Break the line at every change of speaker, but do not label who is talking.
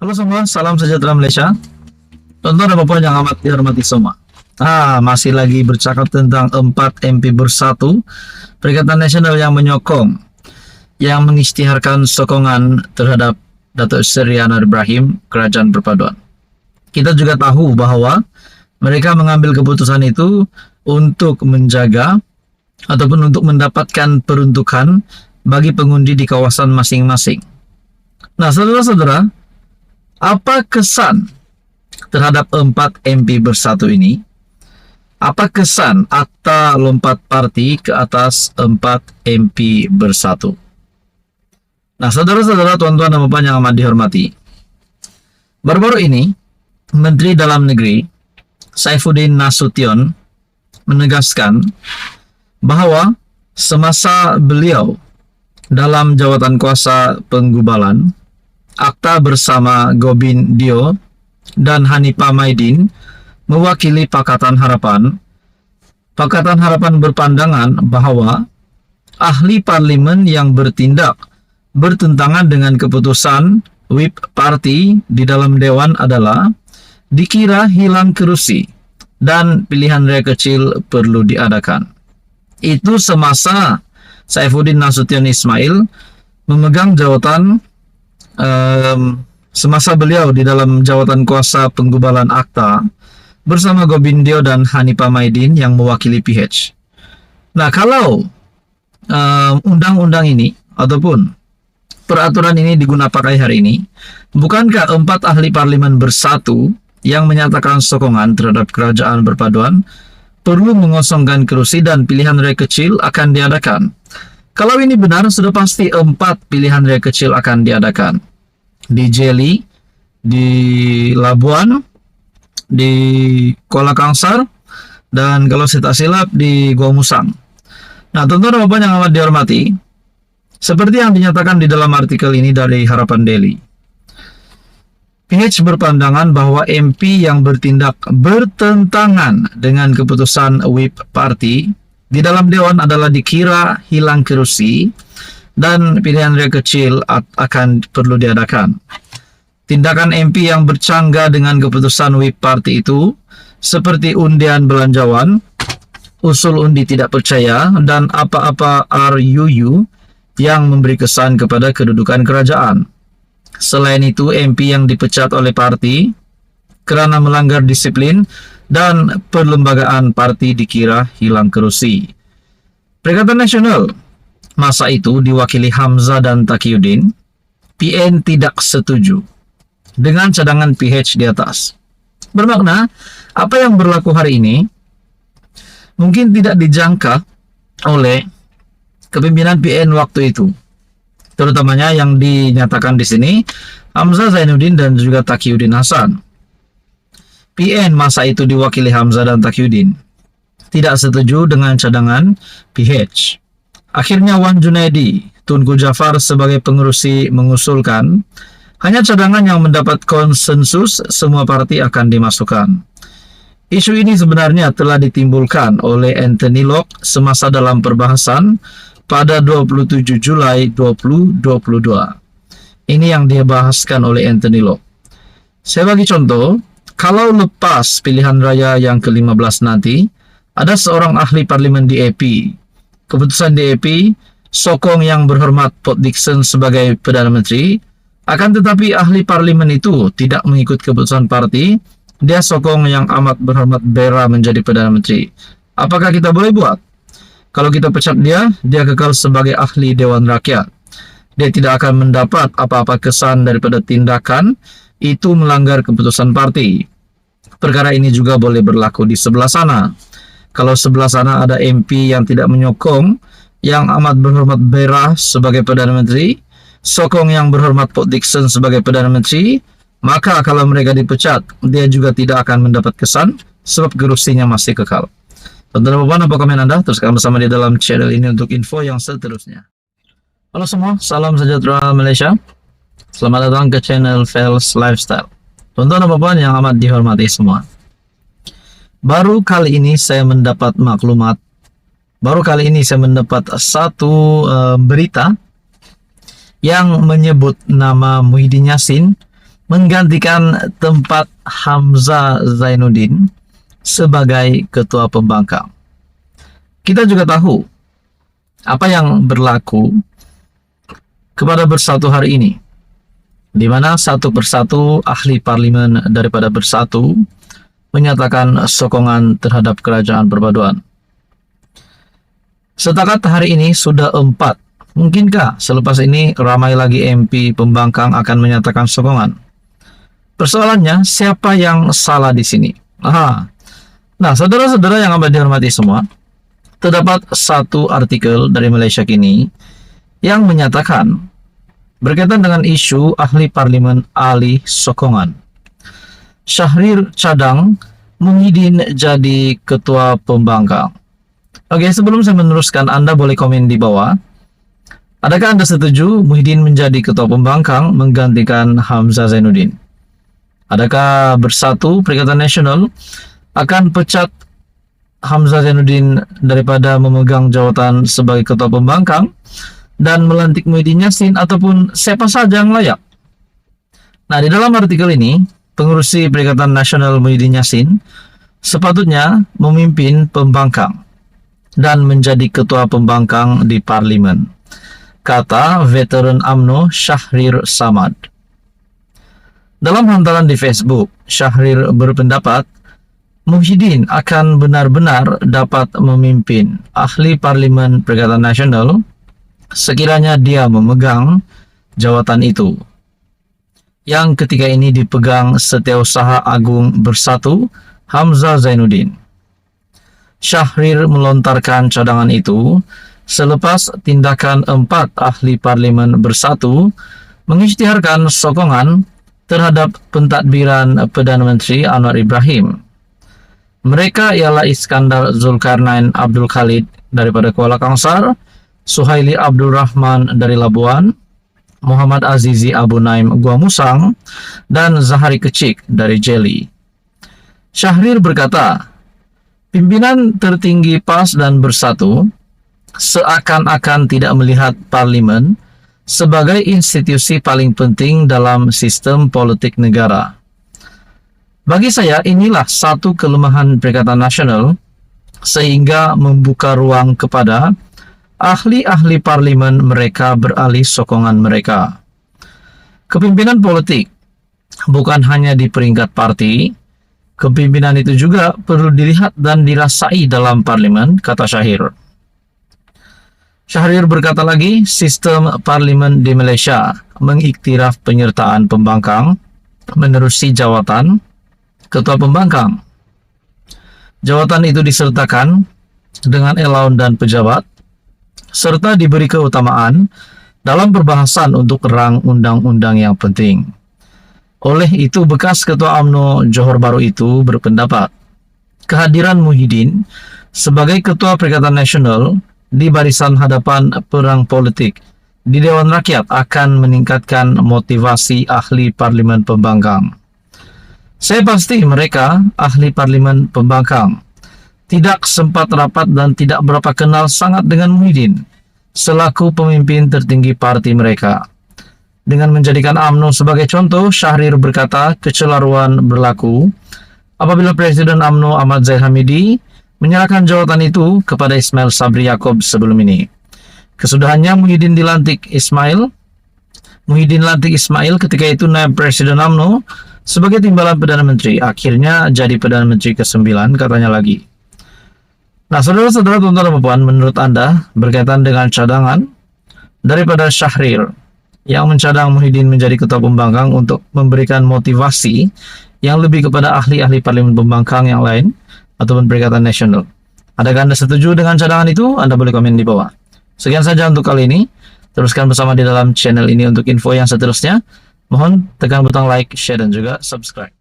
Halo semua, salam sejahtera Malaysia. Tonton dan Bapak yang amat dihormati semua. Masih lagi bercakap tentang 4 MP bersatu, Perikatan Nasional yang menyokong, yang mengisytiharkan sokongan terhadap Datuk Seri Anwar Ibrahim, Kerajaan Perpaduan. Kita juga tahu bahwa mereka mengambil keputusan itu untuk menjaga ataupun untuk mendapatkan peruntukan bagi pengundi di kawasan masing-masing. Nah, saudara-saudara, apa kesan terhadap 4 MP bersatu ini? Apa kesan akta lompat parti ke atas 4 MP bersatu? Nah, saudara-saudara, tuan-tuan dan bapak yang amat dihormati, baru-baru ini Menteri Dalam Negeri Saifuddin Nasution menegaskan bahwa semasa beliau dalam jawatan kuasa penggubalan, akta bersama Gobind Dio dan Hanifah Maidin mewakili Pakatan Harapan. Pakatan Harapan berpandangan bahwa ahli parlimen yang bertindak bertentangan dengan keputusan whip parti di dalam Dewan adalah dikira hilang kerusi dan pilihan raya kecil perlu diadakan. Itu semasa Saifuddin Nasution Ismail memegang jawatan semasa beliau di dalam jawatan kuasa penggubalan akta bersama Gobind Dio dan Hanifah Maidin yang mewakili PH. Nah, kalau undang-undang ini ataupun peraturan ini digunakan hari ini, bukankah 4 ahli parlimen bersatu yang menyatakan sokongan terhadap Kerajaan Perpaduan perlu mengosongkan kerusi dan pilihan raya kecil akan diadakan? Kalau ini benar, sudah pasti 4 pilihan raya kecil akan diadakan. Di Jeli, di Labuan, di Kuala Kangsar, dan kalau saya tak silap di Gua Musang. Nah, tuan-tuan dan bapak yang amat dihormati, seperti yang dinyatakan di dalam artikel ini dari Harapan Daily, PH berpandangan bahwa MP yang bertindak bertentangan dengan keputusan whip party di dalam Dewan adalah dikira hilang kerusi dan pilihan raya kecil akan perlu diadakan. Tindakan MP yang bercanggah dengan keputusan whip party itu seperti undian belanjawan, usul undi tidak percaya, dan apa-apa RUU yang memberi kesan kepada kedudukan kerajaan. Selain itu, MP yang dipecat oleh parti kerana melanggar disiplin dan perlembagaan parti dikira hilang kerusi. Perikatan Nasional masa itu diwakili Hamzah dan Taqiyuddin. PN tidak setuju dengan cadangan PH di atas. Bermakna, apa yang berlaku hari ini mungkin tidak dijangka oleh kepimpinan PN waktu itu. Terutamanya yang dinyatakan di sini Hamzah Zainuddin dan juga Taqiyuddin Hasan. PN masa itu diwakili Hamzah dan Taqiyuddin tidak setuju dengan cadangan PH. Akhirnya Wan Junaidi, Tunku Jafar sebagai pengerusi mengusulkan hanya cadangan yang mendapat konsensus semua parti akan dimasukkan. Isu ini sebenarnya telah ditimbulkan oleh Anthony Locke semasa dalam perbahasan pada 27 Julai 2022. Ini yang dibahaskan oleh Anthony Locke. Saya bagi contoh, kalau lepas pilihan raya yang ke-15 nanti, ada seorang ahli parlimen DAP. Keputusan DAP sokong yang berhormat Port Dickson sebagai Perdana Menteri, akan tetapi ahli parlimen itu tidak mengikut keputusan parti, dia sokong yang amat berhormat Bera menjadi Perdana Menteri. Apakah kita boleh buat? Kalau kita pecat dia, dia kekal sebagai ahli Dewan Rakyat. Dia tidak akan mendapat apa-apa kesan daripada tindakan itu melanggar keputusan parti. Perkara ini juga boleh berlaku di sebelah sana. Kalau sebelah sana ada MP yang tidak menyokong yang amat berhormat Bera sebagai Perdana Menteri, sokong yang berhormat Port Dickson sebagai Perdana Menteri, maka kalau mereka dipecat, dia juga tidak akan mendapat kesan sebab kerusinya masih kekal. Tonton apa komen Anda, teruskan bersama di dalam channel ini untuk info yang seterusnya. Halo semua, salam sejahtera Malaysia. Selamat datang ke channel Fels Lifestyle. Tonton apa yang amat dihormati semua. Baru kali ini saya mendapat satu berita yang menyebut nama Muhyiddin Yassin menggantikan tempat Hamzah Zainuddin sebagai ketua pembangkang. Kita juga tahu apa yang berlaku kepada Bersatu hari ini, di mana satu persatu ahli parlimen daripada Bersatu menyatakan sokongan terhadap kerajaan perpaduan. Setakat hari ini sudah 4. Mungkinkah selepas ini ramai lagi MP pembangkang akan menyatakan sokongan? Persoalannya, siapa yang salah di sini? Nah, saudara-saudara yang amat dihormati semua, terdapat satu artikel dari Malaysia Kini yang menyatakan berkaitan dengan isu ahli parlimen alih sokongan. Syahrir cadang Muhyiddin jadi ketua pembangkang. Oke, sebelum saya meneruskan, Anda boleh komen di bawah. Adakah Anda setuju Muhyiddin menjadi ketua pembangkang menggantikan Hamzah Zainuddin? Adakah Bersatu Perikatan Nasional akan pecat Hamzah Zainuddin daripada memegang jawatan sebagai ketua pembangkang dan melantik Muhyiddin Yassin ataupun siapa saja yang layak? Nah, di dalam artikel ini, pengurusi Perikatan Nasional Muhyiddin Yassin sepatutnya memimpin pembangkang dan menjadi ketua pembangkang di parlimen, kata veteran UMNO Syahrir Samad. Dalam hantaran di Facebook, Syahrir berpendapat Muhyiddin akan benar-benar dapat memimpin ahli parlimen Perikatan Nasional sekiranya dia memegang jawatan itu, yang ketika ini dipegang Setiausaha Agung Bersatu Hamzah Zainuddin. Syahrir melontarkan cadangan itu selepas tindakan 4 ahli parlimen Bersatu mengisytiharkan sokongan terhadap pentadbiran Perdana Menteri Anwar Ibrahim. Mereka ialah Iskandar Zulkarnain Abdul Khalid daripada Kuala Kangsar, Suhaili Abdul Rahman dari Labuan, Muhammad Azizi Abu Naim Gua Musang, dan Zahari Kecik dari Jeli. Syahrir berkata, pimpinan tertinggi PAS dan Bersatu seakan-akan tidak melihat parlimen sebagai institusi paling penting dalam sistem politik negara. Bagi saya, inilah satu kelemahan Perikatan Nasional sehingga membuka ruang kepada ahli-ahli parlimen mereka beralih sokongan mereka. Kepimpinan politik bukan hanya di peringkat parti, kepimpinan itu juga perlu dilihat dan dirasai dalam parlimen, kata Syahrir. Syahrir berkata lagi, sistem parlimen di Malaysia mengiktiraf penyertaan pembangkang menerusi jawatan ketua pembangkang. Jawatan itu disertakan dengan elaun dan pejabat, serta diberi keutamaan dalam perbahasan untuk rang undang-undang yang penting. Oleh itu, bekas Ketua UMNO Johor Bahru itu berpendapat kehadiran Muhyiddin sebagai Ketua Perikatan Nasional di barisan hadapan perang politik di Dewan Rakyat akan meningkatkan motivasi ahli parlimen pembangkang. Saya pasti mereka, ahli parlimen pembangkang, tidak sempat rapat dan tidak berapa kenal sangat dengan Muhyiddin selaku pemimpin tertinggi parti mereka. Dengan menjadikan UMNO sebagai contoh, Syahrir berkata kecelaruan berlaku apabila Presiden UMNO Ahmad Zahid Hamidi menyerahkan jawatan itu kepada Ismail Sabri Yaakob sebelum ini. Kesudahannya Muhyiddin lantik Ismail ketika itu naib Presiden UMNO sebagai timbalan Perdana Menteri. Akhirnya jadi Perdana Menteri ke-9, katanya lagi. Nah, saudara-saudara, tuan-tuan dan puan, menurut Anda berkaitan dengan cadangan daripada Syahrir yang mencadang Muhyiddin menjadi ketua pembangkang untuk memberikan motivasi yang lebih kepada ahli-ahli parlimen pembangkang yang lain ataupun Perikatan Nasional. Adakah Anda setuju dengan cadangan itu? Anda boleh komen di bawah. Sekian saja untuk kali ini. Teruskan bersama di dalam channel ini untuk info yang seterusnya. Mohon tekan butang like, share, dan juga subscribe.